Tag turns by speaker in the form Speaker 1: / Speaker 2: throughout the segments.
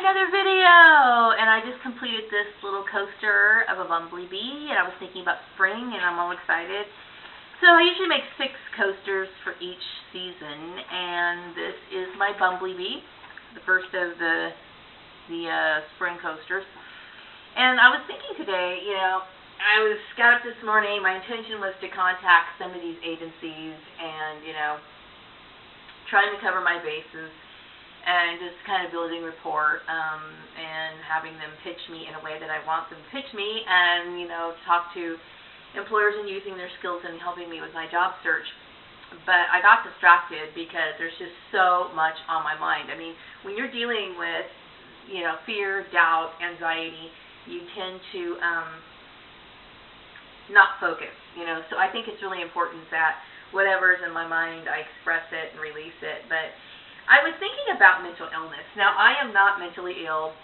Speaker 1: another video, and I just completed this little coaster of a bumblebee, and I was thinking about spring, and I'm all excited. So I usually make 6 coasters for each season, and this is my bumblebee, the first of the spring coasters. And I was thinking today, I got up this morning, my intention was to contact some of these agencies and, trying to cover my bases and just kind of building rapport and having them pitch me in a way that I want them to pitch me and, talk to employers and using their skills and helping me with my job search. But I got distracted because there's just so much on my mind. I mean, when you're dealing with, fear, doubt, anxiety, you tend to not focus, So I think it's really important that whatever's in my mind, I express it and release it. But I was thinking about mental illness. Now, I am not mentally ill.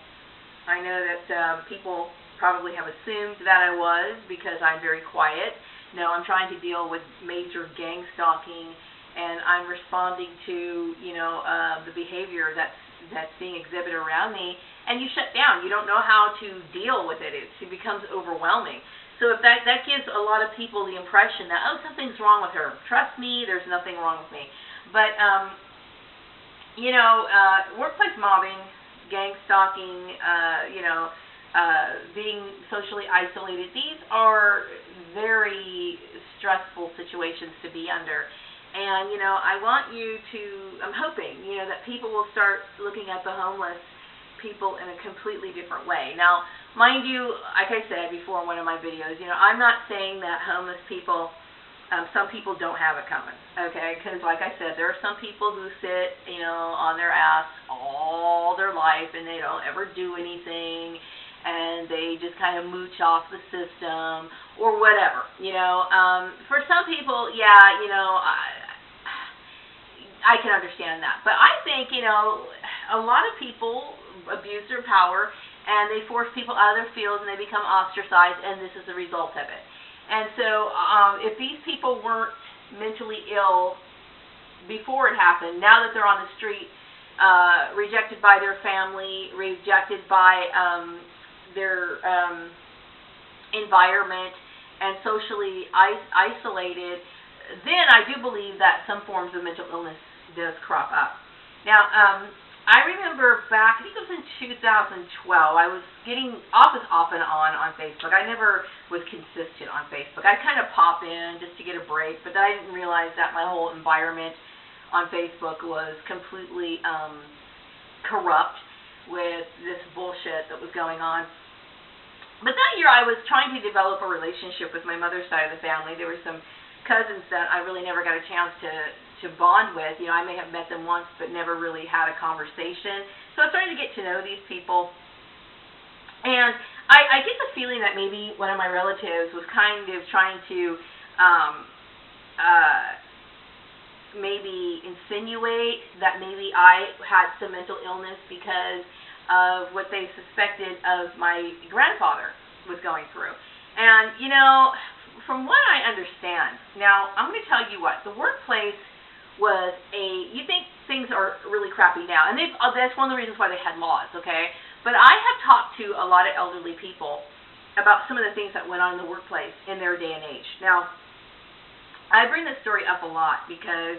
Speaker 1: I know that people probably have assumed that I was because I'm very quiet. No, I'm trying to deal with major gang stalking, and I'm responding to, the behavior that's being exhibited around me, and you shut down. You don't know how to deal with it. It becomes overwhelming. So if that gives a lot of people the impression that, oh, something's wrong with her. Trust me, there's nothing wrong with me. But, workplace mobbing, gang stalking, being socially isolated, these are very stressful situations to be under. And, I want you to, I'm hoping, that people will start looking at the homeless people in a completely different way. Now, mind you, like I said before in one of my videos, I'm not saying that homeless people, some people don't have it coming, okay? Because like I said, there are some people who sit, on their ass all their life and they don't ever do anything and they just kind of mooch off the system or whatever, For some people, I can understand that. But I think, a lot of people abuse their power and they force people out of their fields and they become ostracized, and this is the result of it. And so if these people weren't mentally ill before it happened, now that they're on the street, rejected by their family, rejected by their environment, and socially isolated, then I do believe that some forms of mental illness does crop up. Now, I remember back, I think it was in 2012, I was getting off and on Facebook. I never was consistent on Facebook. I'd kind of pop in just to get a break, but I didn't realize that my whole environment on Facebook was completely corrupt with this bullshit that was going on. But that year I was trying to develop a relationship with my mother's side of the family. There were some cousins that I really never got a chance to bond with. I may have met them once but never really had a conversation. So I was starting to get to know these people. And I get the feeling that maybe one of my relatives was kind of trying to maybe insinuate that maybe I had some mental illness because of what they suspected of my grandfather was going through. And, from what I understand, now I'm going to tell you what, the workplace was you think things are really crappy now, and that's one of the reasons why they had laws, okay? But I have talked to a lot of elderly people about some of the things that went on in the workplace in their day and age. Now, I bring this story up a lot because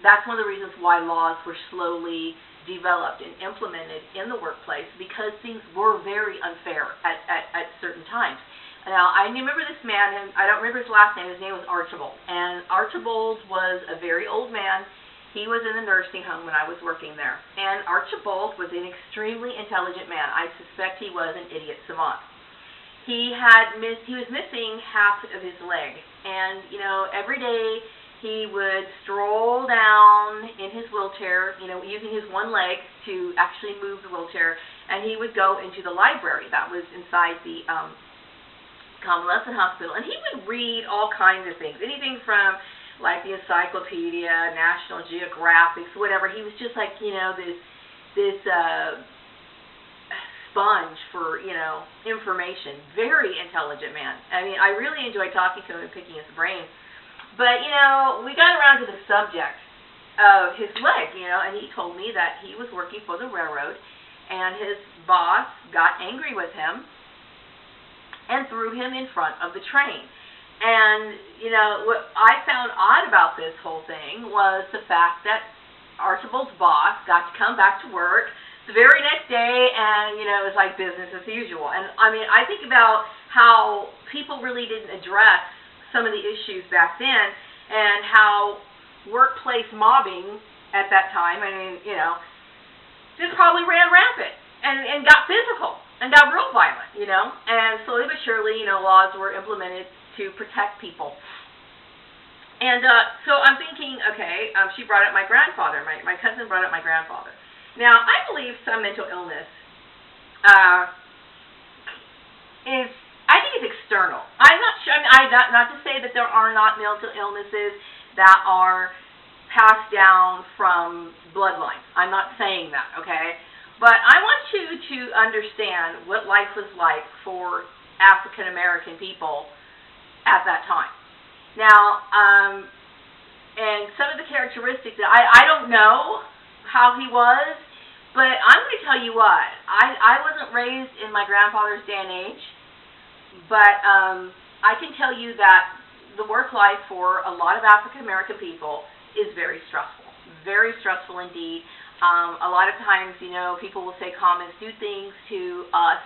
Speaker 1: that's one of the reasons why laws were slowly developed and implemented in the workplace, because things were very unfair at certain times. Now, I remember this man, and I don't remember his last name. His name was Archibald. And Archibald was a very old man. He was in a nursing home when I was working there. And Archibald was an extremely intelligent man. I suspect he was an idiot savant. He was missing half of his leg. And, every day he would stroll down in his wheelchair, using his one leg to actually move the wheelchair. And he would go into the library that was inside the convalescent hospital, and he would read all kinds of things, anything from like the Encyclopedia, National Geographic, whatever. He was just like, this sponge for, information. Very intelligent man. I mean, I really enjoyed talking to him and picking his brain. But, we got around to the subject of his leg, and he told me that he was working for the railroad, and his boss got angry with him and threw him in front of the train. And, what I found odd about this whole thing was the fact that Archibald's boss got to come back to work the very next day, and, it was like business as usual. And, I think about how people really didn't address some of the issues back then, and how workplace mobbing at that time, just probably ran rampant and got physical and got real violent, and slowly but surely, laws were implemented to protect people. And so I'm thinking, okay, she brought up my grandfather. My cousin brought up my grandfather. Now, I believe some mental illness I think it's external. I'm not sure. Not to say that there are not mental illnesses that are passed down from bloodline. I'm not saying that, okay? But I want you to understand what life was like for African American people at that time. Now, and some of the characteristics that I don't know how he was, but I'm going to tell you what, I wasn't raised in my grandfather's day and age, but I can tell you that the work life for a lot of African American people is very stressful indeed. A lot of times, people will say comments, do things to us,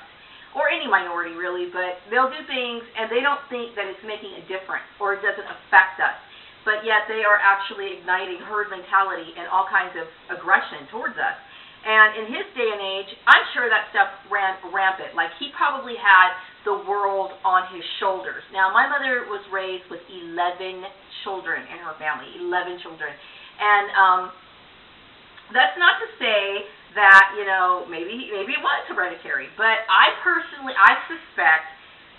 Speaker 1: or any minority really, but they'll do things and they don't think that it's making a difference or it doesn't affect us, but yet they are actually igniting herd mentality and all kinds of aggression towards us. And in his day and age, I'm sure that stuff ran rampant. Like, he probably had the world on his shoulders. Now, my mother was raised with 11 children in her family, 11 children. And that's not to say that, maybe it was hereditary, but I suspect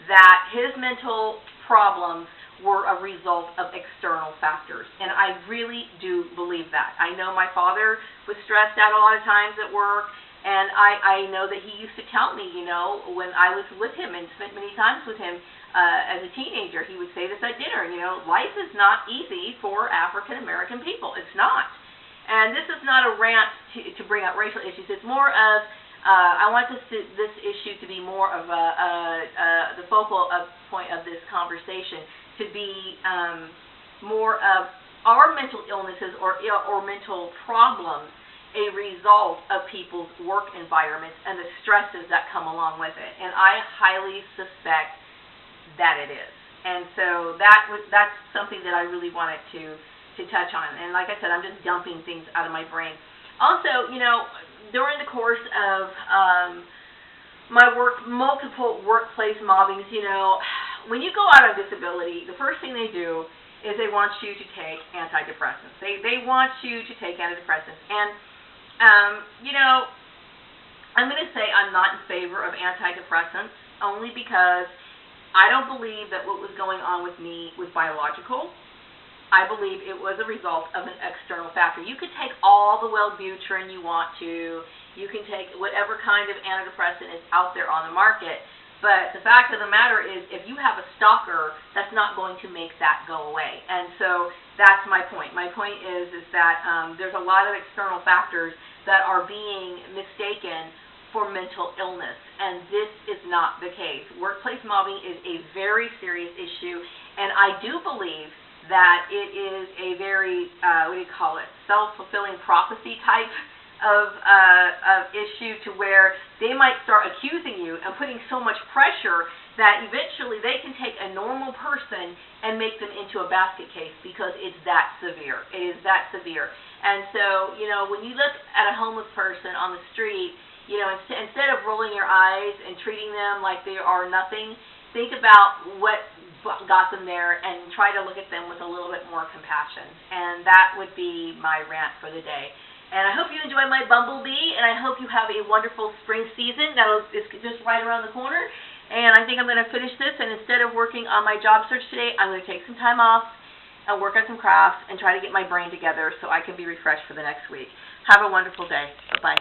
Speaker 1: that his mental problems were a result of external factors, and I really do believe that. I know my father was stressed out a lot of times at work, and I know that he used to tell me, when I was with him and spent many times with him as a teenager, he would say this at dinner, life is not easy for African American people. It's not. And this is not a rant to bring up racial issues. It's more of, I want this issue to be more of the focal point of this conversation, to be more of our mental illnesses or mental problems a result of people's work environments and the stresses that come along with it. And I highly suspect that it is. And so that's something that I really wanted to touch on. And like I said, I'm just dumping things out of my brain. Also, during the course of my work, multiple workplace mobbings, when you go out on disability, the first thing they do is they want you to take antidepressants. They want you to take antidepressants. And, I'm going to say I'm not in favor of antidepressants, only because I don't believe that what was going on with me was biological. I believe it was a result of an external factor. You could take all the Wellbutrin you want to. You can take whatever kind of antidepressant is out there on the market. But the fact of the matter is, if you have a stalker, that's not going to make that go away. And so that's my point. My point is that there's a lot of external factors that are being mistaken for mental illness, and this is not the case. Workplace mobbing is a very serious issue, and I do believe that it is a very, self-fulfilling prophecy type of issue, to where they might start accusing you and putting so much pressure that eventually they can take a normal person and make them into a basket case, because it's that severe. It is that severe. And so, when you look at a homeless person on the street, instead of rolling your eyes and treating them like they are nothing, think about what got them there and try to look at them with a little bit more compassion. And that would be my rant for the day. And I hope you enjoy my bumblebee, and I hope you have a wonderful spring season. It's just right around the corner. And I think I'm going to finish this, and instead of working on my job search today, I'm going to take some time off and work on some crafts and try to get my brain together so I can be refreshed for the next week. Have a wonderful day. Bye-bye.